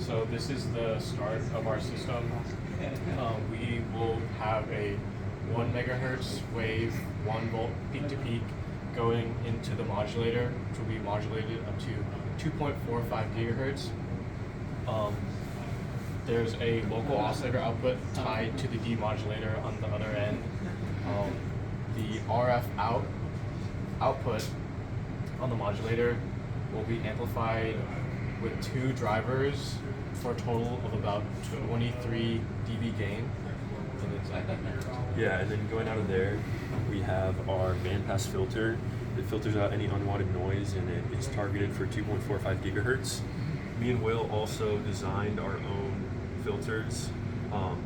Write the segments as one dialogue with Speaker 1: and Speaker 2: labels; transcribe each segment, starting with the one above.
Speaker 1: So this is the start of our system. We will have a 1 megahertz wave, 1 volt peak to peak going into the modulator, which will be modulated up to 2.45 gigahertz. There's a local oscillator output tied to the demodulator on the other end. The RF output on the modulator will be amplified with 2 drivers for a total of about 23 dB gain.
Speaker 2: Yeah, and then going out of there, we have our bandpass filter. It filters out any unwanted noise, and it is targeted for 2.45 gigahertz. Me and Will also designed our own filters.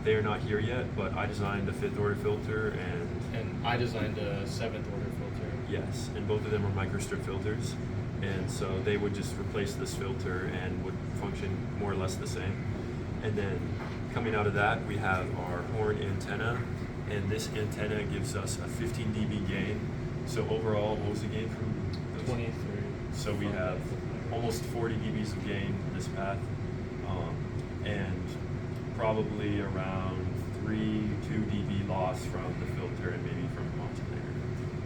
Speaker 2: They are not here yet, but I designed a 5th order filter,
Speaker 1: and I designed a 7th order filter.
Speaker 2: Yes, and both of them are microstrip filters, and so they would just replace this filter and would function more or less the same. And then coming out of that, we have our horn antenna, and this antenna gives us a 15 dB gain. So overall, what was the gain from those?
Speaker 1: 23.
Speaker 2: So we have almost 40 dBs of gain in this path, and probably around 2 dB loss from the filter and maybe from the modulator.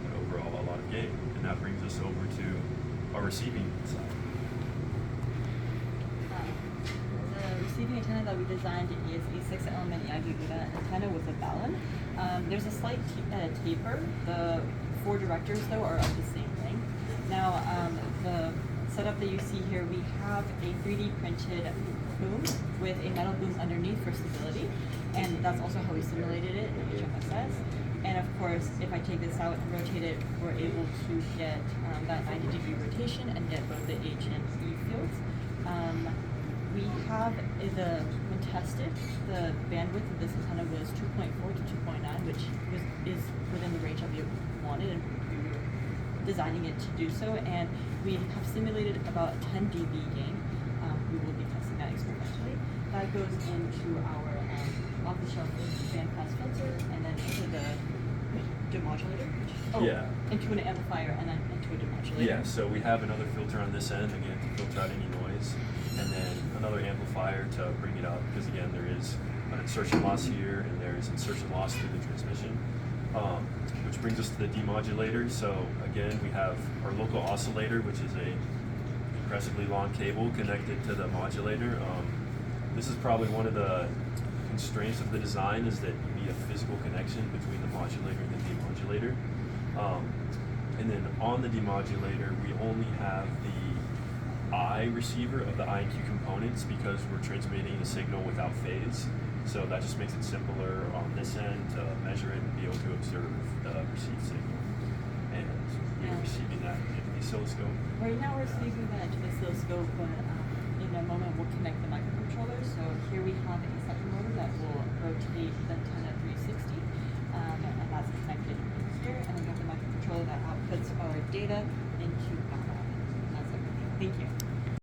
Speaker 2: But overall, a lot of gain. And that brings us over to our receiving side.
Speaker 3: The receiving antenna that we designed is a 6-element Yagi-Uda antenna with a balun. There's a slight taper. The 4 directors, though, are of the same length. Now, the setup that you see here, we have a 3D printed boom with a metal boom underneath for stability, and that's also how we simulated it in HFSS. And of course, if I take this out and rotate it, we're able to get that 90-degree rotation and get both the H and E fields. We have, when tested, the bandwidth of this antenna was 2.4 to 2.9, which is within the range that we wanted, and we were designing it to do so. And we have simulated about 10 dB gain. We will be testing that experimentally. That goes into our off-the-shelf bandpass filter, and then into the demodulator. Into an amplifier, and then into a demodulator.
Speaker 2: Yeah, so we have another filter on this end, again, to filter out any noise, and then another amplifier to bring it up, because again, there is an insertion loss here, and there is insertion loss through the transmission. Which brings us to the demodulator. So again, we have our local oscillator, which is a impressively long cable connected to the modulator. This is probably one of the constraints of the design, is that you need a physical connection between the modulator and the demodulator. And then on the demodulator, we only have the I receiver of the I and Q components, because we're transmitting a signal without phase. So that just makes it simpler on this end to measure it and be able to observe the received signal. And we're receiving that into the oscilloscope.
Speaker 3: Right now we're receiving that into the oscilloscope, but in a moment we'll connect the microcontroller. So here we have a second motor that will rotate the antenna 360, and that's connected here. And then we have the microcontroller that outputs our data into our. That's everything. Thank you.